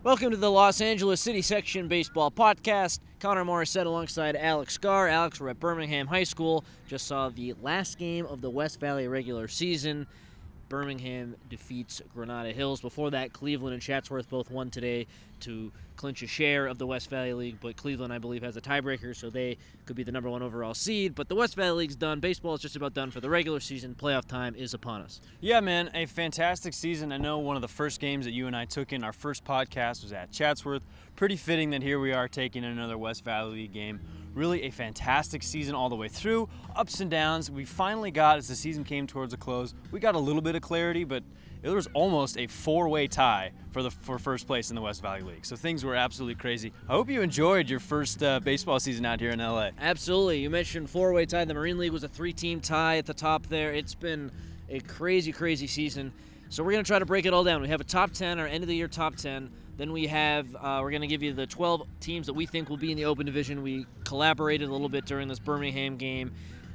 Welcome to the Los Angeles City Section Baseball Podcast. Connor Morissette alongside Alex Scar. Alex, we're at Birmingham High School. Just saw the last game of the West Valley regular season. Birmingham defeats Granada Hills. Before that, Cleveland and Chatsworth both won today to clinch a share of the West Valley League, but Cleveland, I believe, has a tiebreaker, so they could be the number one overall seed. But the West Valley League's done. Baseball is just about done for the regular season. Playoff time is upon us. Yeah, man, a fantastic season. I know one of the first games that you and I took in our first podcast was at Chatsworth. Pretty fitting that here we are taking another West Valley League game. Really a fantastic season all the way through. Ups and downs. We finally got, as the season came towards a close, we got a little bit of clarity, but there was almost a four-way tie for first place in the West Valley League. So things were absolutely crazy. I hope you enjoyed your first baseball season out here in LA. Absolutely. You mentioned four-way tie. The Marine League was a three-team tie at the top there. It's been a crazy, crazy season. So we're going to try to break it all down. We have a top 10, our end-of-the-year top 10. Then we have, we're going to give you the 12 teams that we think will be in the Open Division. We collaborated a little bit during this Birmingham game.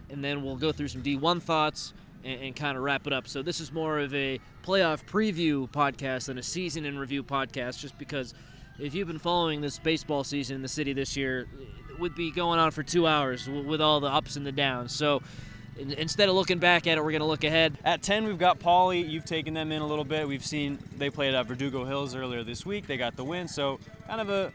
And then we'll go through some D1 thoughts and kind of wrap it up. So this is more of a playoff preview podcast than a season in review podcast, just because if you've been following this baseball season in the city this year, it would be going on for 2 hours with all the ups and the downs. So instead of looking back at it, we're going to look ahead. At 10, we've got Pauley. You've taken them in a little bit. We've seen they played at Verdugo Hills earlier this week. They got the win, so kind of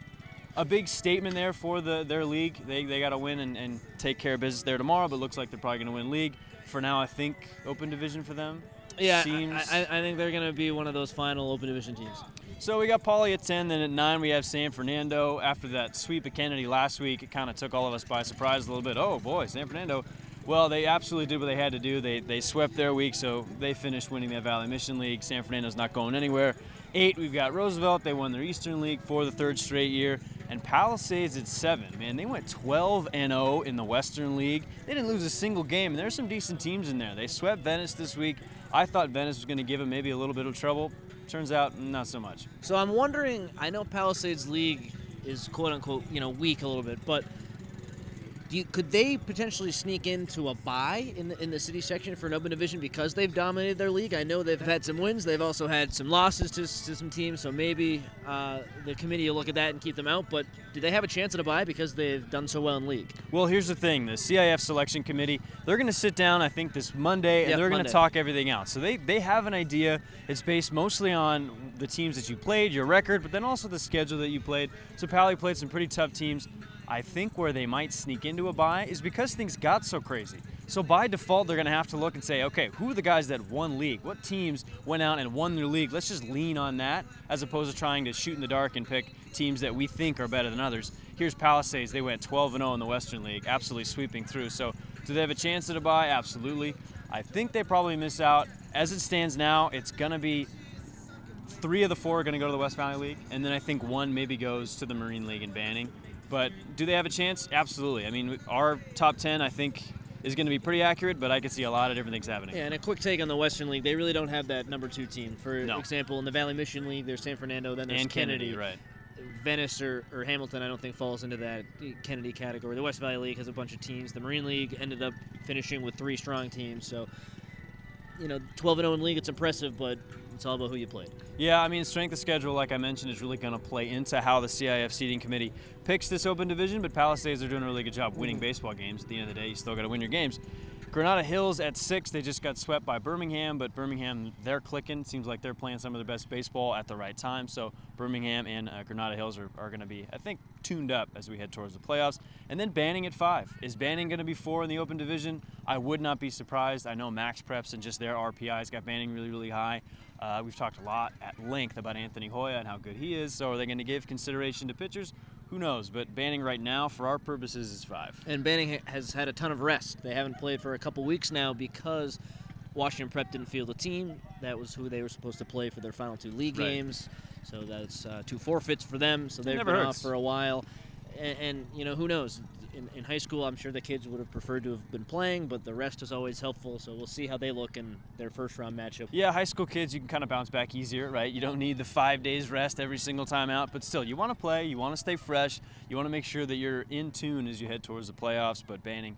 a big statement there for their league. They got to win and take care of business there tomorrow, but looks like they're probably going to win league. For now, I think Open Division for them. Yeah, I think they're going to be one of those final Open Division teams. So we got Pauley at 10, then at 9 we have San Fernando. After that sweep of Kennedy last week, it kind of took all of us by surprise a little bit. Oh boy, San Fernando. Well, they absolutely did what they had to do. They swept their week, so they finished winning that Valley Mission League. San Fernando's not going anywhere. 8, we've got Roosevelt. They won their Eastern League for the third straight year. And Palisades at 7. Man, they went 12-0 in the Western League. They didn't lose a single game, and there's some decent teams in there. They swept Venice this week. I thought Venice was going to give them maybe a little bit of trouble. Turns out, not so much. So I'm wondering, I know Palisades League is quote-unquote, weak a little bit, but could they potentially sneak into a bye in the city section for an Open Division because they've dominated their league? I know they've had some wins. They've also had some losses to some teams, so maybe the committee will look at that and keep them out. But do they have a chance at a bye because they've done so well in league? Well, here's the thing. The CIF selection committee, they're going to sit down, I think, this Monday, and they're going to talk everything out. So they have an idea. It's based mostly on the teams that you played, your record, but then also the schedule that you played. So Pally played some pretty tough teams. I think where they might sneak into a bye is because things got so crazy. So by default, they're going to have to look and say, okay, who are the guys that won league? What teams went out and won their league? Let's just lean on that as opposed to trying to shoot in the dark and pick teams that we think are better than others. Here's Palisades. They went 12-0 in the Western League, absolutely sweeping through. So do they have a chance at a bye? Absolutely. I think they probably miss out. As it stands now, it's going to be 3 of the 4 are going to go to the West Valley League, and then I think 1 maybe goes to the Marine League in Banning. But do they have a chance? Absolutely. I mean, our top 10, I think, is going to be pretty accurate, but I could see a lot of different things happening. Yeah, and a quick take on the Western League. They really don't have that number 2 team. For example, in the Valley Mission League, there's San Fernando, then there's Kennedy. Right. Venice or Hamilton, I don't think, falls into that Kennedy category. The West Valley League has a bunch of teams. The Marine League ended up finishing with 3 strong teams. So, 12-0 in league, it's impressive, but it's all about who you played. Yeah, I mean, strength of schedule, like I mentioned, is really going to play into how the CIF seating committee picks this Open Division, but Palisades are doing a really good job winning baseball games. At the end of the day, you still got to win your games. Granada Hills at 6, they just got swept by Birmingham, but Birmingham, they're clicking. Seems like they're playing some of their best baseball at the right time, so Birmingham and Granada Hills are going to be, I think, tuned up as we head towards the playoffs. And then Banning at 5. Is Banning going to be 4 in the Open Division? I would not be surprised. I know Max Preps and just their RPIs got Banning really, really high. We've talked a lot at length about Anthony Hoya and how good he is, so are they going to give consideration to pitchers? Who knows, but Banning right now, for our purposes, is 5. And Banning has had a ton of rest. They haven't played for a couple weeks now because Washington Prep didn't field a team. That was who they were supposed to play for their final 2 league games. So that's 2 forfeits for them, so they've been off for a while. And who knows? In high school, I'm sure the kids would have preferred to have been playing, but the rest is always helpful, so we'll see how they look in their first-round matchup. Yeah, high school kids, you can kind of bounce back easier, right? You don't need the 5 days rest every single time out, but still, you want to play, you want to stay fresh, you want to make sure that you're in tune as you head towards the playoffs, but Banning,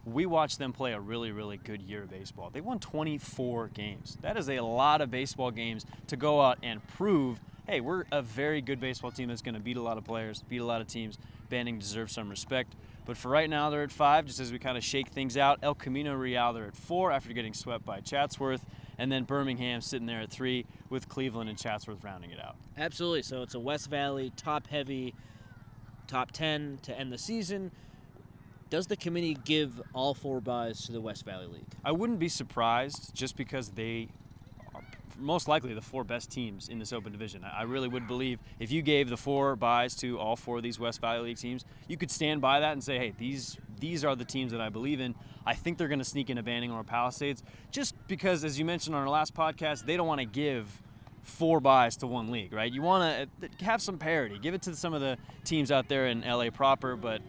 we watched them play a really, really good year of baseball. They won 24 games. That is a lot of baseball games to go out and prove, hey, we're a very good baseball team that's going to beat a lot of players, beat a lot of teams. Banning deserves some respect. But for right now, they're at 5, just as we kind of shake things out. El Camino Real, they're at 4 after getting swept by Chatsworth. And then Birmingham sitting there at 3 with Cleveland and Chatsworth rounding it out. Absolutely. So it's a West Valley top-heavy top 10 to end the season. Does the committee give all 4 byes to the West Valley League? I wouldn't be surprised, just because they are most likely the 4 best teams in this open division. I really would believe if you gave the 4 byes to all 4 of these West Valley League teams, you could stand by that and say, hey, these are the teams that I believe in. I think they're going to sneak into Banning or Palisades, just because, as you mentioned on our last podcast, they don't want to give 4 byes to one league, right? You want to have some parity. Give it to some of the teams out there in LA proper, but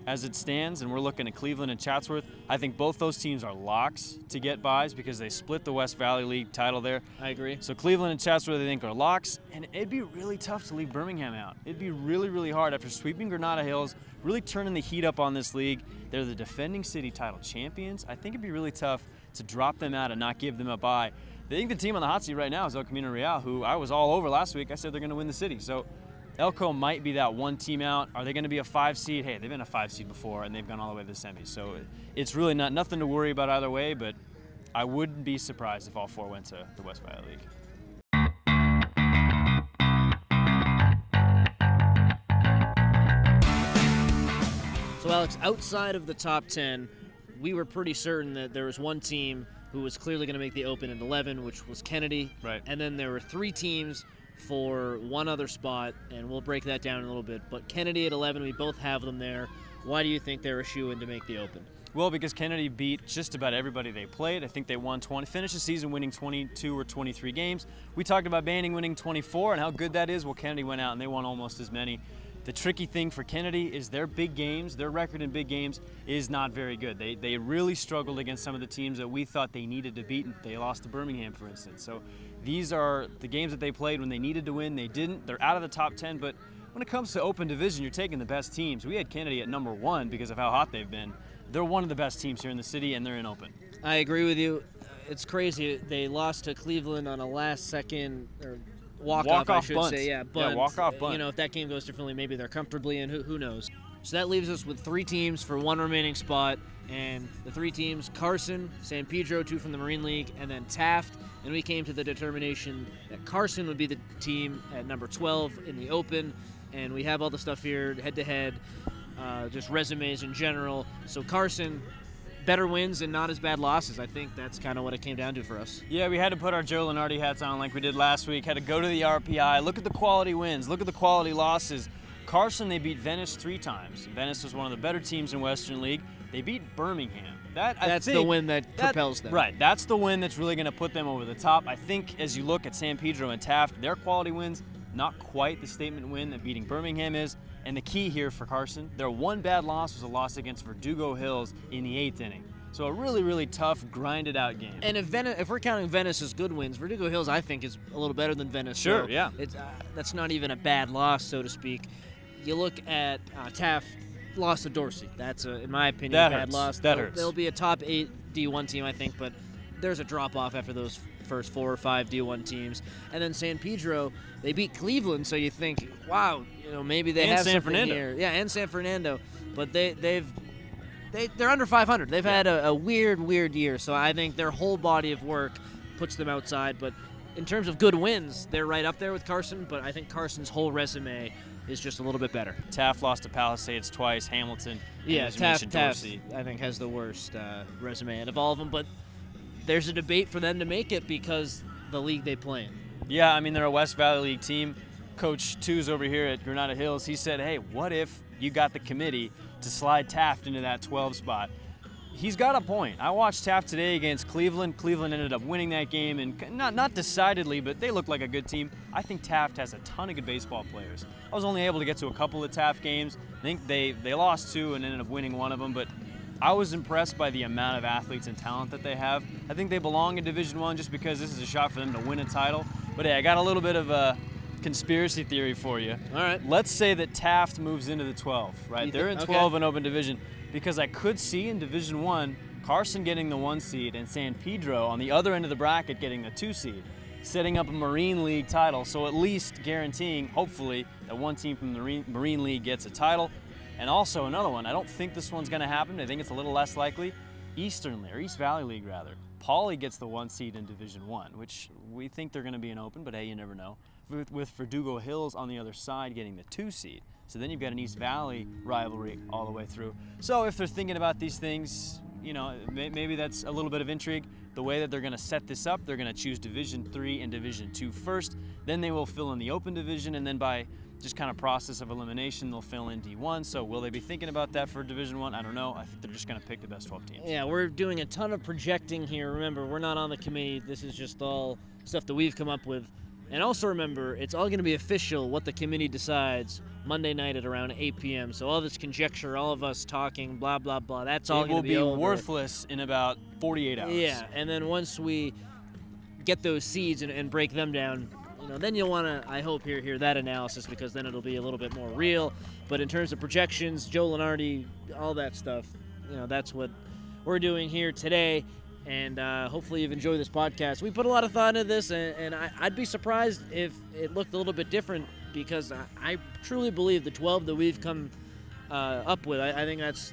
as it stands, and we're looking at Cleveland and Chatsworth, I think both those teams are locks to get byes because they split the West Valley League title there. I agree. So Cleveland and Chatsworth, I think, are locks, and it'd be really tough to leave Birmingham out. It'd be really, really hard after sweeping Granada Hills, really turning the heat up on this league. They're the defending city title champions. I think it'd be really tough to drop them out and not give them a bye. I think the team on the hot seat right now is El Camino Real, who I was all over last week. I said they're going to win the city. So Elko might be that one team out. Are they going to be a 5 seed? Hey, they've been a 5 seed before, and they've gone all the way to the semis. So it's really nothing to worry about either way, but I wouldn't be surprised if all 4 went to the West Valley League. So, Alex, outside of the top 10, we were pretty certain that there was one team who was clearly going to make the Open at 11, which was Kennedy. Right. And then there were 3 teams for one other spot, and we'll break that down in a little bit. But Kennedy at 11, we both have them there. Why do you think they're a shoo-in to make the Open? Well, because Kennedy beat just about everybody they played. I think they won 20, finished the season winning 22 or 23 games. We talked about Banning winning 24 and how good that is. Well, Kennedy went out and they won almost as many. The tricky thing for Kennedy is their big games, their record in big games is not very good. They really struggled against some of the teams that we thought they needed to beat. They lost to Birmingham, for instance. So these are the games that they played when they needed to win. They didn't. They're out of the top 10, but when it comes to open division, you're taking the best teams. We had Kennedy at number 1 because of how hot they've been. They're one of the best teams here in the city, and they're in open. I agree with you. It's crazy. They lost to Cleveland on a last-second walk-off, I should bunt. say. Yeah, bunt. Yeah, walk-off bunt. You know, if that game goes differently, maybe they're comfortably in. Who knows? So that leaves us with 3 teams for 1 remaining spot. And the 3 teams, Carson, San Pedro, 2 from the Marine League, and then Taft. And we came to the determination that Carson would be the team at number 12 in the Open. And we have all the stuff here, head-to-head, just resumes in general. So Carson, better wins and not as bad losses. I think that's kind of what it came down to for us. Yeah, we had to put our Joe Lenardi hats on like we did last week. Had to go to the RPI, look at the quality wins, look at the quality losses. Carson, they beat Venice 3 times. Venice was one of the better teams in Western League. They beat Birmingham. That's the win that propels them. Right, that's the win that's really going to put them over the top. I think as you look at San Pedro and Taft, their quality wins, not quite the statement win that beating Birmingham is. And the key here for Carson, their one bad loss was a loss against Verdugo Hills in the 8th inning. So a really, really tough, grinded-out game. And if we're counting Venice as good wins, Verdugo Hills, I think, is a little better than Venice. Sure, so yeah. That's not even a bad loss, so to speak. You look at Taft, lost to Dorsey. That's, in my opinion, a bad loss. That hurts. They'll be a top 8 D1 team, I think, but there's a drop-off after those first 4 or 5 D1 teams. And then San Pedro, they beat Cleveland, so you think, wow, maybe they have San something Fernando. here. Yeah, and San Fernando. But they're under 500. They've had a weird year, so I think their whole body of work puts them outside. But in terms of good wins, they're right up there with Carson, but I think Carson's whole resume is just a little bit better. Taft lost to Palisades twice, Hamilton. Yeah, Taft Dorsey. I think has the worst resume out of all of them, but there's a debate for them to make it because the league they play in. Yeah, I mean, they're a West Valley League team. Coach Two's over here at Granada Hills, he said, hey, what if you got the committee to slide Taft into that 12 spot? He's got a point. I watched Taft today against Cleveland. Cleveland ended up winning that game, and not decidedly, but they look like a good team. I think Taft has a ton of good baseball players. I was only able to get to a couple of Taft games. I think they lost 2 and ended up winning one of them, but I was impressed by the amount of athletes and talent that they have. I think they belong in Division I just because this is a shot for them to win a title. But hey, I got a little bit of a conspiracy theory for you. All right. Let's say that Taft moves into the 12, right? They're in 12 in open division, because I could see in Division I Carson getting the 1 seed and San Pedro on the other end of the bracket getting the 2 seed. setting up a Marine League title, so at least guaranteeing, hopefully, that one team from the Marine League gets a title. And also another one, I don't think this one's going to happen. I think it's a little less likely. East Valley League rather. Pauley gets the 1 seed in Division 1, which we think they're going to be an open, but hey, you never know. With Verdugo Hills on the other side getting the 2 seed. So then you've got an East Valley rivalry all the way through. So if they're thinking about these things, you know, maybe that's a little bit of intrigue. The way that they're going to set this up, they're going to choose Division 3 and Division 2 first. Then they will fill in the open division, and then by just kind of process of elimination, they'll fill in D1. So will they be thinking about that for Division 1? I don't know. I think they're just going to pick the best 12 teams. Yeah, we're doing a ton of projecting here. Remember, we're not on the committee. This is just all stuff that we've come up with. And also remember, it's all going to be official what the committee decides Monday night at around 8 p.m. So all this conjecture, all of us talking, blah, blah, blah, that's all going to be over. It will be worthless in about 48 hours. Yeah, and then once we get those seeds and break them down, you know, then you'll want to, I hope, hear that analysis, because then it'll be a little bit more real. But in terms of projections, Joe Lunardi, all that stuff, you know, that's what we're doing here today. And hopefully you've enjoyed this podcast. We put a lot of thought into this, and I'd be surprised if it looked a little bit different, because I truly believe the 12 that we've come up with, I think that's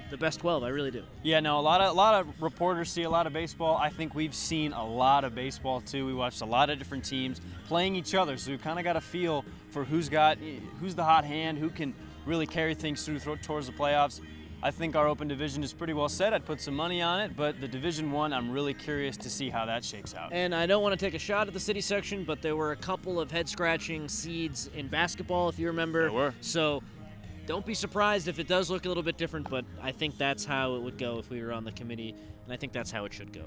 the best 12. I really do. Yeah, no, a lot of reporters see a lot of baseball. I think we've seen a lot of baseball too. We watched a lot of different teams playing each other, so we've kind of got a feel for who's the hot hand, who can really carry things through towards the playoffs. I think our open division is pretty well set. I'd put some money on it, but the Division 1, I'm really curious to see how that shakes out. And I don't want to take a shot at the city section, but there were a couple of head-scratching seeds in basketball, if you remember. There were. So don't be surprised if it does look a little bit different, but I think that's how it would go if we were on the committee, and I think that's how it should go.